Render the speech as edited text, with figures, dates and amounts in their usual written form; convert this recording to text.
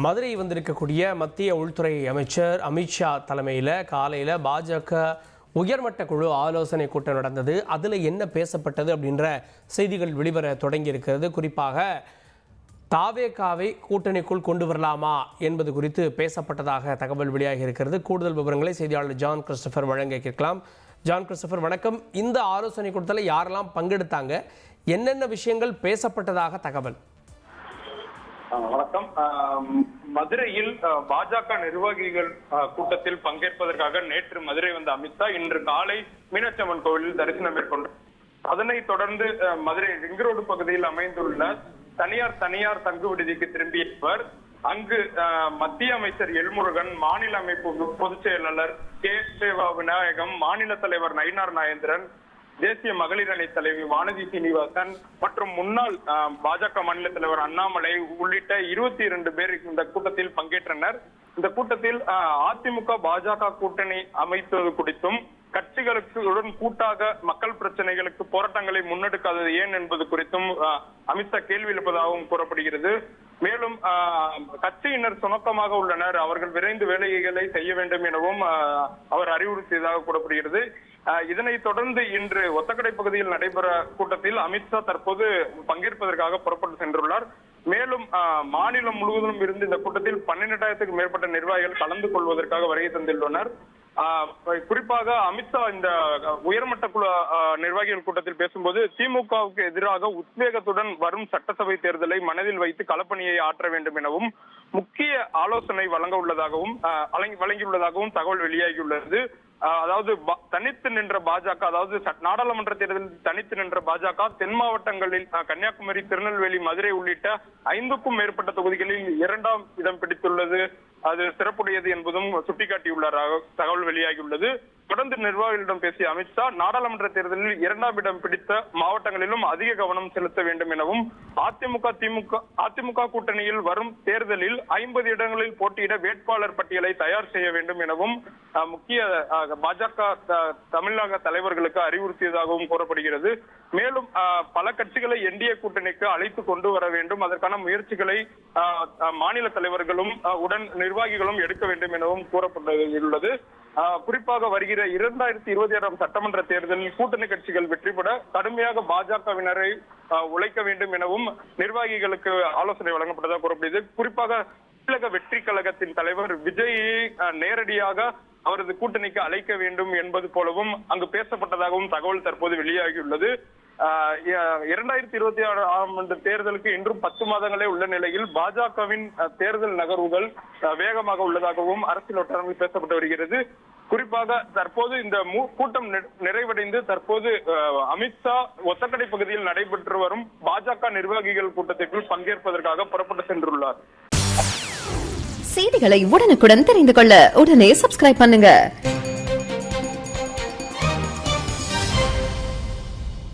மதுரை வந்திருக்கக்கூடிய மத்திய உள்துறை அமைச்சர் அமித்ஷா தலைமையில் காலையில் பாஜக உயர்மட்ட குழு ஆலோசனை கூட்டம் நடந்தது. அதில் என்ன பேசப்பட்டது அப்படின்ற செய்திகள் வெளிவர தொடங்கி இருக்கிறது. குறிப்பாக தாவேகாவை கூட்டணிக்குள் கொண்டு வரலாமா என்பது குறித்து பேசப்பட்டதாக தகவல் வெளியாகி இருக்கிறது. கூடுதல் விவரங்களை செய்தியாளர் ஜான் கிறிஸ்டபர் வழங்க கேட்கலாம். ஜான் கிறிஸ்டபர், வணக்கம். இந்த ஆலோசனை கூட்டத்தில் யாரெல்லாம் பங்கெடுத்தாங்க, என்னென்ன விஷயங்கள் பேசப்பட்டதாக தகவல்? வணக்கம். மதுரையில் பாஜக நிர்வாகிகள் கூட்டத்தில் பங்கேற்பதற்காக நேற்று மதுரை வந்த அமித்ஷா இன்று காலை மீனாட்சி அம்மன் கோவிலில் தரிசனம் மேற்கொண்டார். அதனைத் தொடர்ந்து மதுரை ரிங் ரோடு பகுதியில் அமைந்துள்ள தனியார் தங்கு விடுதிக்கு திரும்பிய அவர் அங்கு மத்திய அமைச்சர் எல்முருகன், மாநில அமைப்பு பொதுச் செயலாளர் கே சேவா விநாயகம், மாநில தலைவர் நயினார் நாகேந்திரன், தேசிய மகளிர் அணி தலைவி வானதி சீனிவாசன் மற்றும் முன்னாள் பாஜக மாநில தலைவர் அண்ணாமலை உள்ளிட்ட 22 பேர் இந்த கூட்டத்தில் பங்கேற்றனர். இந்த கூட்டத்தில் அதிமுக பாஜக கூட்டணி அமைத்தது குறித்தும் கட்சிகளுடன் கூட்டாக மக்கள் பிரச்சனைகளுக்கு போராட்டங்களை முன்னெடுக்காதது ஏன் என்பது குறித்தும் அமித்ஷா கேள்வி எழுப்பதாகவும் கூறப்படுகிறது. மேலும் கட்சியினர் சுணக்கமாக உள்ளனர், அவர்கள் விரைந்து வேலைகளை செய்ய வேண்டும் எனவும் அவர் அறிவுறுத்தியதாக கூறப்படுகிறது. இதனைத் தொடர்ந்து இன்று ஒத்தக்கடை பகுதியில் நடைபெற கூட்டத்தில் அமித்ஷா தற்போது பங்கேற்பதற்காக புறப்பட்டு சென்றுள்ளார். மேலும் மாநிலம் முழுவதும் இருந்து இந்த கூட்டத்தில் 12,000க்கும் மேற்பட்ட நிர்வாகிகள் கலந்து கொள்வதற்காக வருகை தந்துள்ளனர். குறிப்பாக அமித்ஷா இந்த உயர்மட்ட குழு நிர்வாகிகள் கூட்டத்தில் பேசும்போது திமுகவுக்கு எதிராக உத்வேகத்துடன் வரும் சட்டசபை தேர்தலை மனதில் வைத்து களப்பணியை ஆற்ற வேண்டும் எனவும் முக்கிய ஆலோசனை வழங்கியுள்ளதாகவும் தகவல் வெளியாகியுள்ளது. அதாவது தனித்து நின்ற பாஜக, அதாவது நாடாளுமன்ற தேர்தலில் தனித்து நின்ற பாஜக தென் மாவட்டங்களில் கன்னியாகுமரி, திருநெல்வேலி, மதுரை உள்ளிட்ட 5க்கும் மேற்பட்ட தொகுதிகளில் 2ஆம் இடம் பிடித்துள்ளது. அது சிறப்புடையது என்பதும் சுட்டிக்காட்டியுள்ளார் தகவல் வெளியாகியுள்ளது. தொடர்ந்து நிர்வாகிகளிடம் பேசிய அமித்ஷா நாடாளுமன்ற தேர்தலில் 2ஆம் இடம் பிடித்த மாவட்டங்களிலும் அதிக கவனம் செலுத்த வேண்டும் எனவும் அதிமுக கூட்டணியில் வரும் தேர்தலில் 50 இடங்களில் போட்டியிட வேட்பாளர் பட்டியலை தயார் செய்ய வேண்டும் எனவும் முக்கிய பாஜக தமிழக தலைவர்களுக்கு அறிவுறுத்தியதாகவும் கூறப்படுகிறது. மேலும் பல கட்சிகளை என்டிஏ கூட்டணிக்கு அழைத்து கொண்டு வர வேண்டும், அதற்கான முயற்சிகளை மாநில தலைவர்களும் உடன் நிர்வாகிகளும் எடுக்க வேண்டும் எனவும் கூறப்பட்டுள்ளது. குறிப்பாக வருகிற 2026 சட்டமன்ற தேர்தலில் கூட்டணி கட்சிகள் வெற்றி பெற கடுமையாக பாஜகவினரை உழைக்க வேண்டும் எனவும் நிர்வாகிகளுக்கு ஆலோசனை வழங்கப்பட்டதாக கூறப்படுகிறது. குறிப்பாக தமிழக வெற்றி கழகத்தின் தலைவர் விஜயை நேரடியாக அவரது கூட்டணிக்கு அழைக்க வேண்டும் என்பது போலவும் அங்கு பேசப்பட்டதாகவும் தகவல் தற்போது வெளியாகியுள்ளது. 2026 தேர்தலுக்கு இன்றும் 10 மாதங்களே உள்ள நிலையில் பாஜகவின் தேர்தல் நகர்வுகள் வேகமாக உள்ளதாகவும் அரசியல் வட்டாரங்கள் பேசப்பட்டு வருகிறது. குறிப்பாக தற்போது இந்த கூட்டம் நிறைவடைந்து தற்போது அமித்ஷா ஒத்தக்கடை பகுதியில் நடைபெற்று வரும் பாஜக நிர்வாகிகள் கூட்டத்திற்குள் பங்கேற்பதற்காக புறப்பட்டு சென்றுள்ளார். செய்திகளை உடனுக்குடன் தெரிந்து கொள்ள உடனே சப்ஸ்கிரைப் பண்ணுங்க.